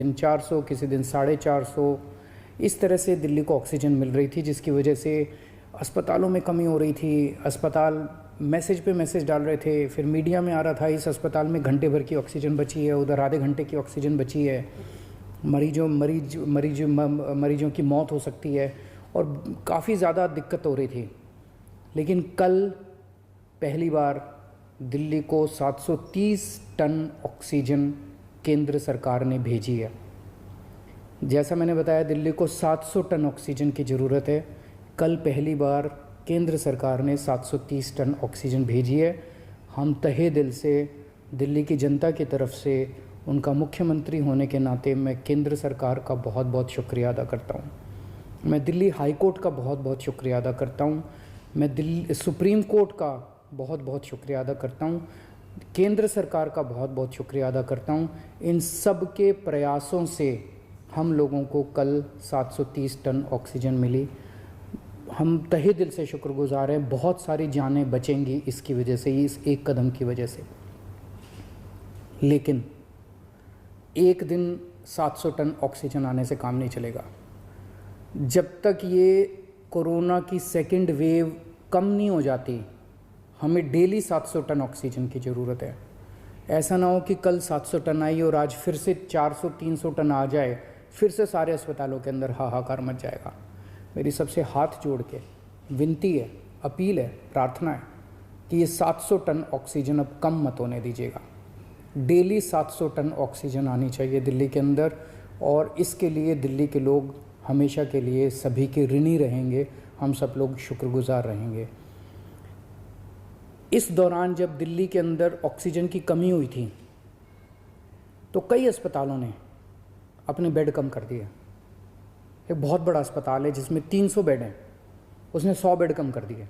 दिन 400, किसी दिन 450, इस तरह से दिल्ली को ऑक्सीजन मिल रही थी, जिसकी वजह से अस्पतालों में कमी हो रही थी। अस्पताल मैसेज पे मैसेज डाल रहे थे, फिर मीडिया में आ रहा था इस अस्पताल में घंटे भर की ऑक्सीजन बची है, उधर आधे घंटे की ऑक्सीजन बची है, मरीजों की मौत हो सकती है, और काफ़ी ज़्यादा दिक्कत हो रही थी। लेकिन कल पहली बार दिल्ली को 730 टन ऑक्सीजन केंद्र सरकार ने भेजी है। जैसा मैंने बताया, दिल्ली को 700 टन ऑक्सीजन की ज़रूरत है। कल पहली बार केंद्र सरकार ने 730 टन ऑक्सीजन भेजी है। हम तहे दिल से दिल्ली की जनता की तरफ से, उनका मुख्यमंत्री होने के नाते, मैं केंद्र सरकार का बहुत बहुत शुक्रिया अदा करता हूँ। मैं दिल्ली हाई कोर्ट का बहुत बहुत शुक्रिया अदा करता हूँ। मैं दिल्ली सुप्रीम कोर्ट का बहुत बहुत शुक्रिया अदा करता हूँ। केंद्र सरकार का बहुत बहुत शुक्रिया अदा करता हूँ। इन सब के प्रयासों से हम लोगों को कल 730 टन ऑक्सीजन मिली। हम तहे दिल से शुक्रगुजार हैं। बहुत सारी जानें बचेंगी इसकी वजह से, इस एक कदम की वजह से। लेकिन एक दिन 700 टन ऑक्सीजन आने से काम नहीं चलेगा। जब तक ये कोरोना की सेकंड वेव कम नहीं हो जाती, हमें डेली 700 टन ऑक्सीजन की ज़रूरत है। ऐसा ना हो कि कल 700 टन आई और आज फिर से 400-300 टन आ जाए, फिर से सारे अस्पतालों के अंदर हाहाकार मच जाएगा। मेरी सबसे हाथ जोड़ के विनती है, अपील है, प्रार्थना है कि ये 700 टन ऑक्सीजन अब कम मत होने दीजिएगा। डेली 700 टन ऑक्सीजन आनी चाहिए दिल्ली के अंदर, और इसके लिए दिल्ली के लोग हमेशा के लिए सभी के ऋणी रहेंगे। हम सब लोग शुक्रगुजार रहेंगे। इस दौरान जब दिल्ली के अंदर ऑक्सीजन की कमी हुई थी, तो कई अस्पतालों ने अपने बेड कम कर दिए। एक बहुत बड़ा अस्पताल है जिसमें 300 बेड हैं, उसने 100 बेड कम कर दिए।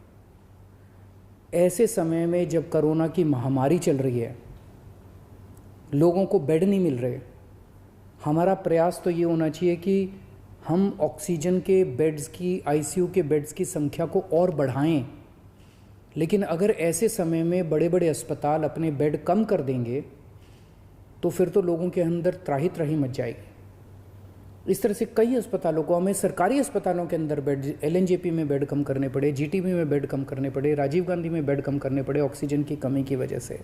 ऐसे समय में जब कोरोना की महामारी चल रही है, लोगों को बेड नहीं मिल रहे, हमारा प्रयास तो ये होना चाहिए कि हम ऑक्सीजन के बेड्स की, आईसीयू के बेड्स की संख्या को और बढ़ाएं। लेकिन अगर ऐसे समय में बड़े बड़े अस्पताल अपने बेड कम कर देंगे, तो फिर तो लोगों के अंदर त्राही त्राही मच जाएगी। इस तरह से कई अस्पतालों को, हमें सरकारी अस्पतालों के अंदर बेड, एलएनजेपी में बेड कम करने पड़े, जीटीबी में बेड कम करने पड़े, राजीव गांधी में बेड कम करने पड़े ऑक्सीजन की कमी की वजह से।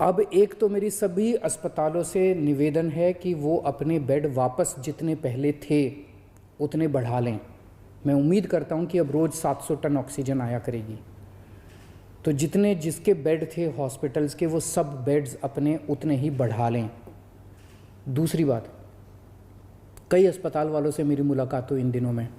अब एक तो मेरी सभी अस्पतालों से निवेदन है कि वो अपने बेड वापस जितने पहले थे उतने बढ़ा लें। मैं उम्मीद करता हूं कि अब रोज़ 700 टन ऑक्सीजन आया करेगी, तो जिसके बेड थे हॉस्पिटल्स के, वो सब बेड्स अपने उतने ही बढ़ा लें। दूसरी बात, कई अस्पताल वालों से मेरी मुलाकात हुई इन दिनों में।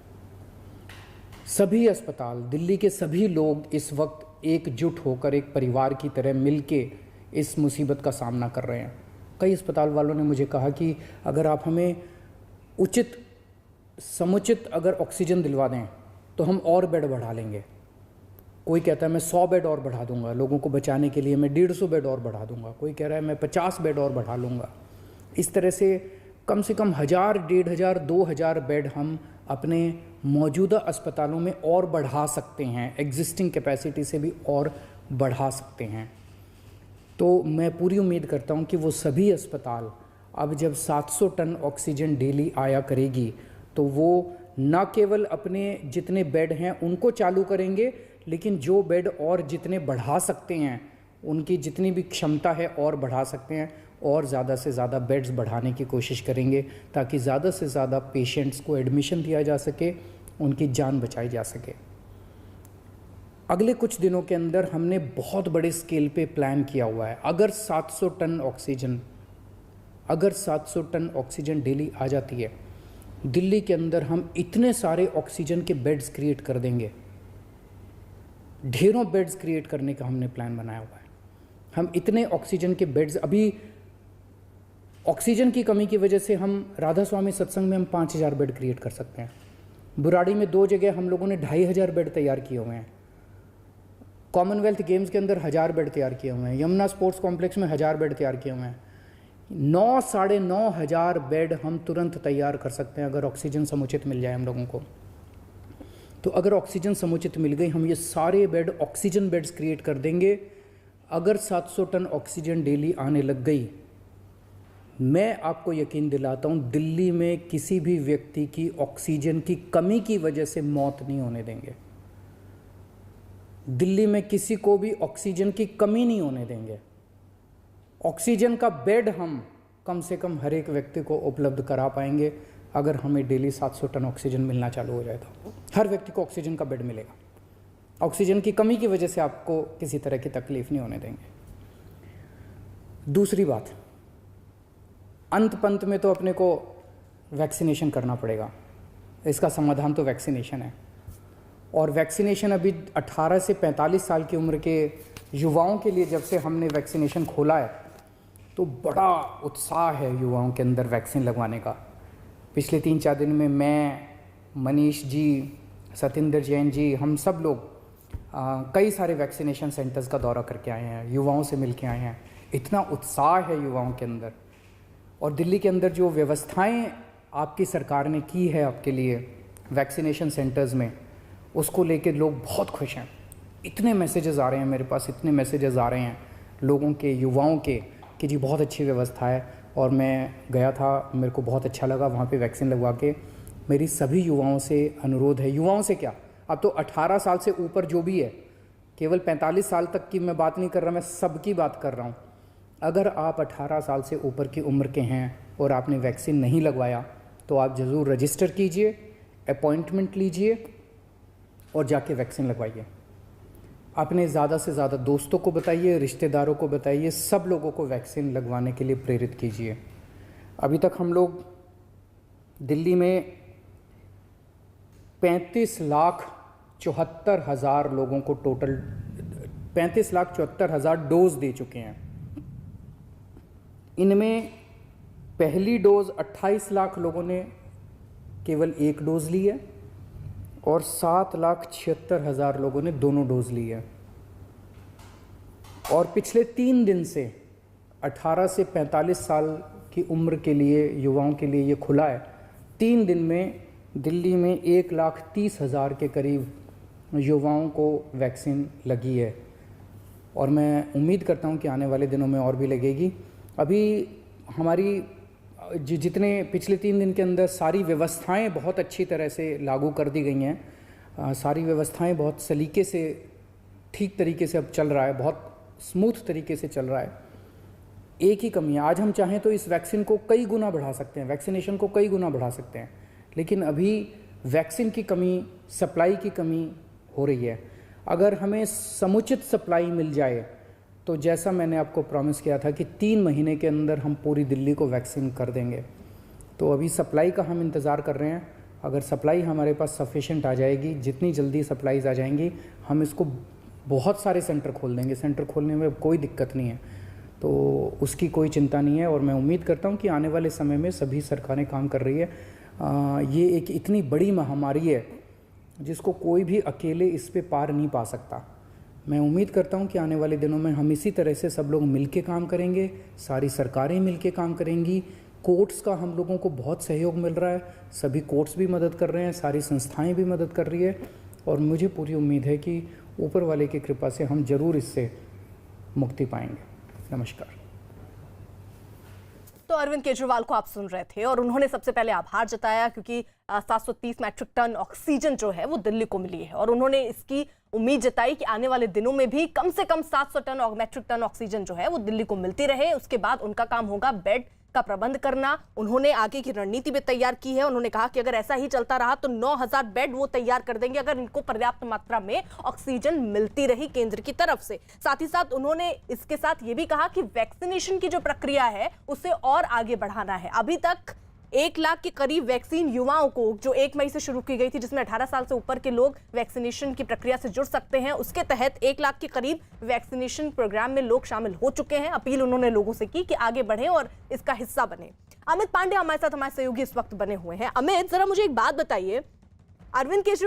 सभी अस्पताल, दिल्ली के सभी लोग इस वक्त एकजुट होकर, एक परिवार की तरह मिलके इस मुसीबत का सामना कर रहे हैं। कई अस्पताल वालों ने मुझे कहा कि अगर आप हमें समुचित अगर ऑक्सीजन दिलवा दें तो हम और बेड बढ़ा लेंगे। कोई कहता है मैं 100 बेड और बढ़ा दूंगा लोगों को बचाने के लिए, मैं 150 बेड और बढ़ा दूंगा। कोई कह रहा है मैं 50 बेड और बढ़ा लूँगा। इस तरह से कम 1000, 1500, 2000 बेड हम अपने मौजूदा अस्पतालों में और बढ़ा सकते हैं, एग्जिस्टिंग कैपेसिटी से भी और बढ़ा सकते हैं। तो मैं पूरी उम्मीद करता हूँ कि वो सभी अस्पताल अब जब 700 टन ऑक्सीजन डेली आया करेगी, तो वो न केवल अपने जितने बेड हैं उनको चालू करेंगे, लेकिन जो बेड और जितने बढ़ा सकते हैं, उनकी जितनी भी क्षमता है और बढ़ा सकते हैं, और ज़्यादा से ज़्यादा बेड्स बढ़ाने की कोशिश करेंगे, ताकि ज़्यादा से ज़्यादा पेशेंट्स को एडमिशन दिया जा सके, उनकी जान बचाई जा सके। अगले कुछ दिनों के अंदर हमने बहुत बड़े स्केल पे प्लान किया हुआ है। अगर 700 टन ऑक्सीजन डेली आ जाती है दिल्ली के अंदर, हम इतने सारे ऑक्सीजन के बेड्स क्रिएट कर देंगे। ढेरों बेड्स क्रिएट करने का हमने प्लान बनाया हुआ है। हम इतने ऑक्सीजन के बेड्स, अभी ऑक्सीजन की कमी की वजह से हम राधा स्वामी सत्संग में हम 5000 बेड क्रिएट कर सकते हैं। बुराड़ी में 2 जगह हम लोगों ने 2500 बेड तैयार किए हुए हैं। कॉमनवेल्थ गेम्स के अंदर 1000 बेड तैयार किए हुए हैं। यमुना स्पोर्ट्स कॉम्प्लेक्स में 1000 बेड तैयार किए हुए हैं। 9-9.5 हज़ार बेड हम तुरंत तैयार कर सकते हैं अगर ऑक्सीजन समुचित मिल जाए हम लोगों को। तो अगर ऑक्सीजन समुचित मिल गई, हम ये सारे बेड ऑक्सीजन बेड्स क्रिएट कर देंगे। अगर 700 टन ऑक्सीजन डेली आने लग गई, मैं आपको यकीन दिलाता हूँ, दिल्ली में किसी भी व्यक्ति की ऑक्सीजन की कमी की वजह से मौत नहीं होने देंगे। दिल्ली में किसी को भी ऑक्सीजन की कमी नहीं होने देंगे। ऑक्सीजन का बेड हम कम से कम हर एक व्यक्ति को उपलब्ध करा पाएंगे अगर हमें डेली 700 टन ऑक्सीजन मिलना चालू हो जाए तो हर व्यक्ति को ऑक्सीजन का बेड मिलेगा। ऑक्सीजन की कमी की वजह से आपको किसी तरह की तकलीफ नहीं होने देंगे। दूसरी बात, अंत पंत में तो अपने को वैक्सीनेशन करना पड़ेगा। इसका समाधान तो वैक्सीनेशन है, और वैक्सीनेशन अभी 18 से 45 साल की उम्र के युवाओं के लिए जब से हमने वैक्सीनेशन खोला है तो बड़ा उत्साह है युवाओं के अंदर वैक्सीन लगवाने का। पिछले 3-4 दिन में मैं, मनीष जी, सतेंद्र जैन जी, हम सब लोग कई सारे वैक्सीनेशन सेंटर्स का दौरा करके आए हैं, युवाओं से मिल के आए हैं। इतना उत्साह है युवाओं के अंदर, और दिल्ली के अंदर जो व्यवस्थाएं आपकी सरकार ने की है आपके लिए वैक्सीनेशन सेंटर्स में, उसको लेके लोग बहुत खुश हैं। इतने मैसेजेस आ रहे हैं मेरे पास, इतने मैसेजेस आ रहे हैं लोगों के, युवाओं के, कि जी बहुत अच्छी व्यवस्था है। और मैं गया था, मेरे को बहुत अच्छा लगा वहाँ पे वैक्सीन लगवा के। मेरी सभी युवाओं से अनुरोध है, युवाओं से क्या, अब तो 18 साल से ऊपर जो भी है, केवल 45 साल तक की मैं बात नहीं कर रहा, मैं सबकी बात कर रहा हूँ। अगर आप 18 साल से ऊपर की उम्र के हैं और आपने वैक्सीन नहीं लगवाया तो आप ज़रूर रजिस्टर कीजिए, अपॉइंटमेंट लीजिए और जाके वैक्सीन लगवाइए। अपने ज़्यादा से ज़्यादा दोस्तों को बताइए, रिश्तेदारों को बताइए, सब लोगों को वैक्सीन लगवाने के लिए प्रेरित कीजिए। अभी तक हम लोग दिल्ली में 35,74,000 लोगों को टोटल 35,74,000 डोज दे चुके हैं। इनमें पहली डोज 28 लाख लोगों ने केवल एक डोज ली है और 7,76,000 लोगों ने दोनों डोज ली है। और पिछले 3 दिन से 18 से 45 साल की उम्र के लिए, युवाओं के लिए ये खुला है। 3 दिन में दिल्ली में 1,30,000 के करीब युवाओं को वैक्सीन लगी है, और मैं उम्मीद करता हूँ कि आने वाले दिनों में और भी लगेगी। अभी हमारी जितने पिछले 3 दिन के अंदर सारी व्यवस्थाएं बहुत अच्छी तरह से लागू कर दी गई हैं। सारी व्यवस्थाएं बहुत सलीके से, ठीक तरीके से अब चल रहा है, बहुत स्मूथ तरीके से चल रहा है। एक ही कमी है, आज हम चाहें तो इस वैक्सीन को कई गुना बढ़ा सकते हैं, वैक्सीनेशन को कई गुना बढ़ा सकते हैं, लेकिन अभी वैक्सीन की कमी, सप्लाई की कमी हो रही है। अगर हमें समुचित सप्लाई मिल जाए तो जैसा मैंने आपको प्रॉमिस किया था कि 3 महीने के अंदर हम पूरी दिल्ली को वैक्सीन कर देंगे, तो अभी सप्लाई का हम इंतज़ार कर रहे हैं। अगर सप्लाई हमारे पास सफिशेंट आ जाएगी, जितनी जल्दी सप्लाईज आ जाएंगी, हम इसको बहुत सारे सेंटर खोल देंगे। सेंटर खोलने में कोई दिक्कत नहीं है, तो उसकी कोई चिंता नहीं है। और मैं उम्मीद करता हूँ कि आने वाले समय में सभी सरकारें काम कर रही है। ये एक इतनी बड़ी महामारी है जिसको कोई भी अकेले इस पे पार नहीं पा सकता। मैं उम्मीद करता हूं कि आने वाले दिनों में हम इसी तरह से सब लोग मिलके काम करेंगे, सारी सरकारें मिलके काम करेंगी। कोर्ट्स का हम लोगों को बहुत सहयोग मिल रहा है, सभी कोर्ट्स भी मदद कर रहे हैं, सारी संस्थाएं भी मदद कर रही है, और मुझे पूरी उम्मीद है कि ऊपर वाले की कृपा से हम जरूर इससे मुक्ति पाएंगे। नमस्कार। तो अरविंद केजरीवाल को आप सुन रहे थे, और उन्होंने सबसे पहले आभार जताया क्योंकि 730 मैट्रिक टन ऑक्सीजन जो है वो दिल्ली को मिली है, और उन्होंने इसकी उम्मीद जताई कि आने वाले दिनों में भी कम से कम 700 टन मैट्रिक टन ऑक्सीजन जो है वो दिल्ली को मिलती रहे। उसके बाद उनका काम होगा बेड का प्रबंध करना। उन्होंने आगे की रणनीति भी तैयार की है। उन्होंने कहा कि अगर ऐसा ही चलता रहा तो 9,000 बेड वो तैयार कर देंगे अगर इनको पर्याप्त मात्रा में ऑक्सीजन मिलती रही केंद्र की तरफ से। साथ ही साथ उन्होंने इसके साथ ये भी कहा कि वैक्सीनेशन की जो प्रक्रिया है उसे और आगे बढ़ाना है। अभी तक 1 लाख के करीब वैक्सीन युवाओं को, जो 1 मई से शुरू की गई थी, जिसमें 18 साल से ऊपर के लोग वैक्सीनेशन की प्रक्रिया से जुड़ सकते हैं, उसके तहत 1 लाख के करीब वैक्सीनेशन प्रोग्राम में लोग शामिल हो चुके हैं। अपील उन्होंने लोगों से की कि आगे बढ़ें और इसका हिस्सा बने। अमित पांडे हमारे साथ, हमारे सहयोगी इस वक्त बने हुए हैं। अमित, जरा मुझे एक बात बताइए, अरविंद केजरीवाल